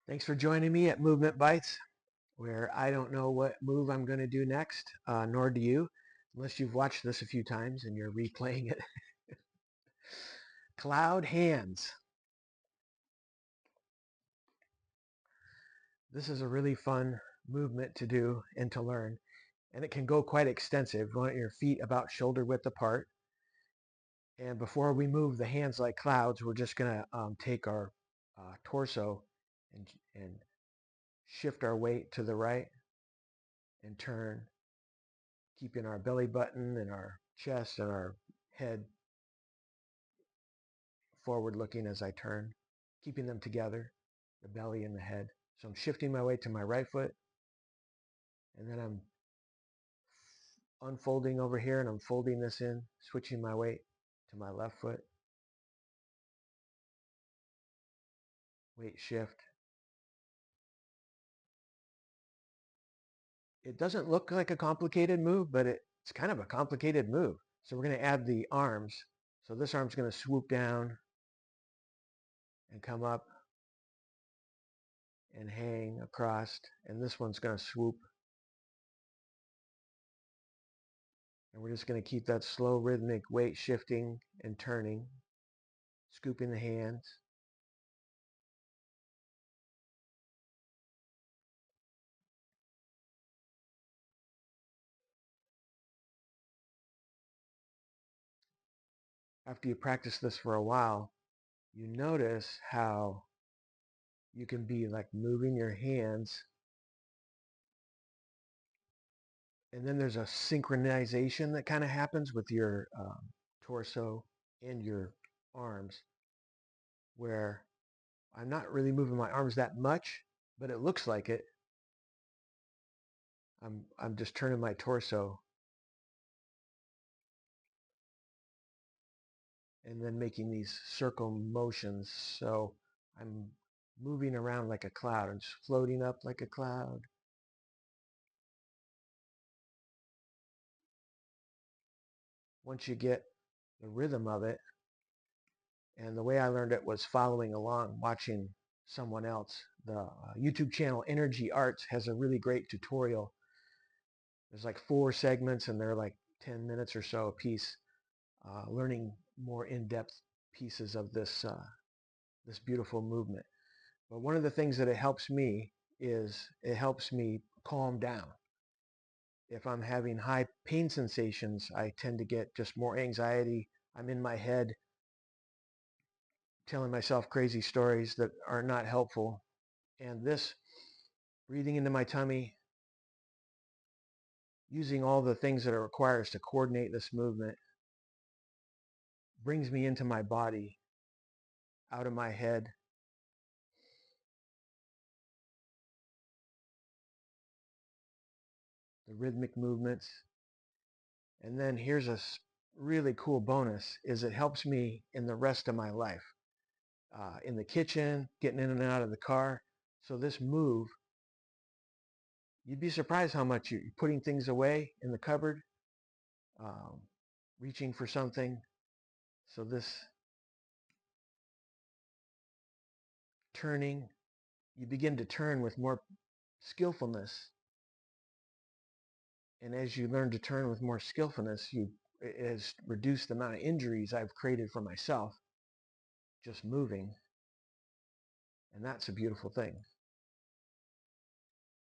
Thanks for joining me at Movement Bites, where I don't know what move I'm going to do next, nor do you, unless you've watched this a few times and you're replaying it. Cloud hands. This is a really fun movement to do and to learn, and it can go quite extensive. You want your feet about shoulder width apart. And before we move the hands like clouds, we're just going to take our torso and shift our weight to the right and turn, keeping our belly button and our chest and our head forward looking as I turn, keeping them together, the belly and the head. So I'm shifting my weight to my right foot, and then I'm unfolding over here and I'm folding this in, switching my weight to my left foot, weight shift. It doesn't look like a complicated move, but it's kind of a complicated move. So we're going to add the arms. So this arm's going to swoop down and come up and hang across, and this one's going to swoop. And we're just going to keep that slow rhythmic weight shifting and turning, scooping the hands. After you practice this for a while, you notice how you can be like moving your hands, and then there's a synchronization that kind of happens with your torso and your arms, where I'm not really moving my arms that much, but it looks like it. I'm just turning my torso and then making these circle motions. So I'm moving around like a cloud and just floating up like a cloud. Once you get the rhythm of it, and the way I learned it was following along, watching someone else. The YouTube channel Energy Arts has a really great tutorial. There's like 4 segments and they're like 10 minutes or so a piece, learning more in-depth pieces of this beautiful movement. But one of the things that it helps me is it helps me calm down. If I'm having high pain sensations, I tend to get just more anxiety. I'm in my head telling myself crazy stories that are not helpful. And this breathing into my tummy, using all the things that it requires to coordinate this movement, brings me into my body, out of my head. The rhythmic movements. And then here's a really cool bonus, is it helps me in the rest of my life. In the kitchen, getting in and out of the car. So this move, you'd be surprised how much you're putting things away in the cupboard, um, reaching for something. So this turning, you begin to turn with more skillfulness. And as you learn to turn with more skillfulness, it has reduced the amount of injuries I've created for myself just moving. And that's a beautiful thing.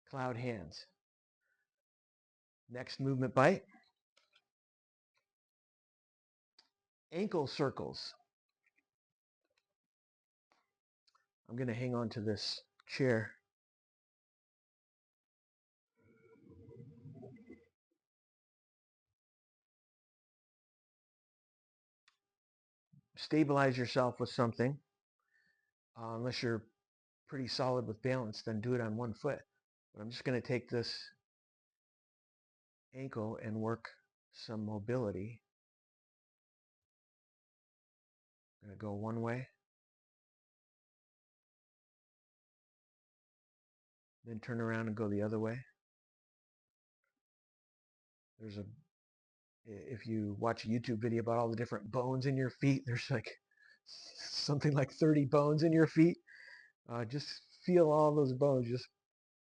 Cloud hands. Next movement bite. Ankle circles. I'm going to hang on to this chair. Stabilize yourself with something. Unless you're pretty solid with balance, then do it on one foot. But I'm just going to take this ankle and work some mobility. I'm going to go one way, then turn around and go the other way. There's a, if you watch a YouTube video about all the different bones in your feet, there's like something like 30 bones in your feet. Just feel all those bones just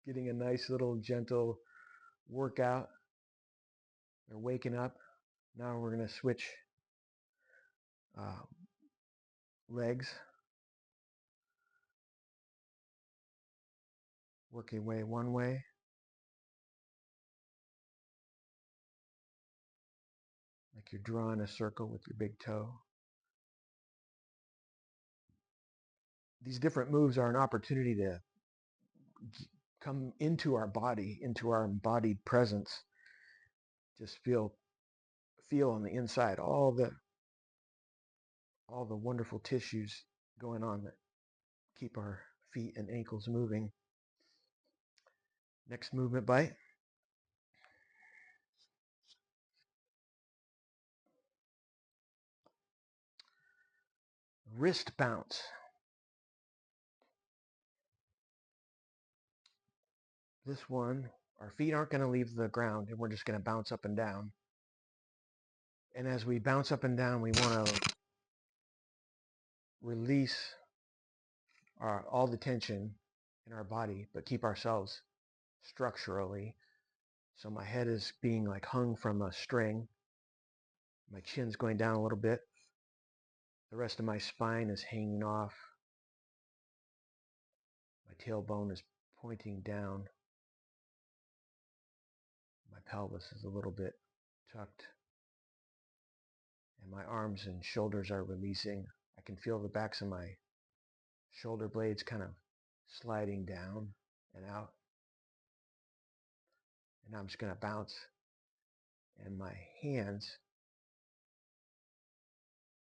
getting a nice little gentle workout. They're waking up. Now we're going to switch uh, legs. Working away one way. Like you're drawing a circle with your big toe. These different moves are an opportunity to come into our body, into our embodied presence. Just feel on the inside all the wonderful tissues going on that keep our feet and ankles moving. Next movement bite. Wrist bounce. This one, our feet aren't going to leave the ground and we're just going to bounce up and down. And as we bounce up and down, we want to release all the tension in our body, but keep ourselves structurally. So my head is being like hung from a string. My chin's going down a little bit. The rest of my spine is hanging off. My tailbone is pointing down. My pelvis is a little bit tucked. And my arms and shoulders are releasing. I can feel the backs of my shoulder blades kind of sliding down and out. And I'm just going to bounce. And my hands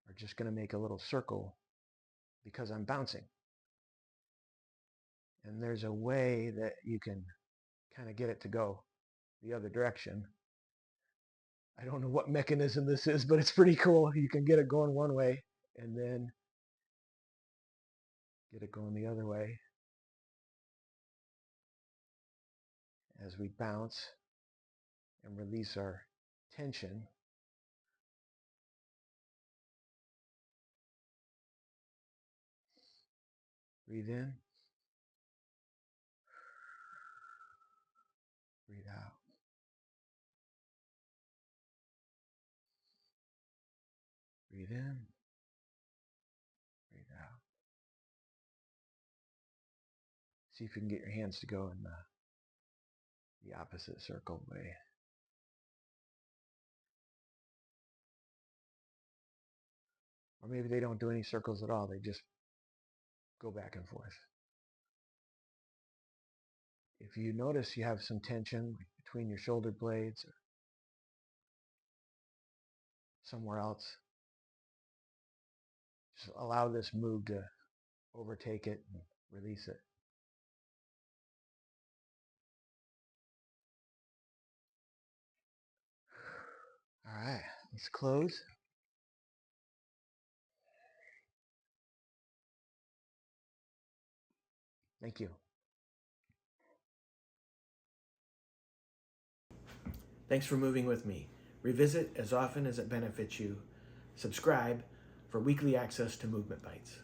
are just going to make a little circle because I'm bouncing. And there's a way that you can kind of get it to go the other direction. I don't know what mechanism this is, but it's pretty cool. You can get it going one way and then get it going the other way as we bounce and release our tension. Breathe in. Breathe out. Breathe in. Breathe out. See if you can get your hands to go in the opposite circle way. Or maybe they don't do any circles at all. They just go back and forth. If you notice you have some tension between your shoulder blades or somewhere else, just allow this move to overtake it and release it. All right, let's close. Thank you. Thanks for moving with me. Revisit as often as it benefits you. Subscribe for weekly access to Movement Bites.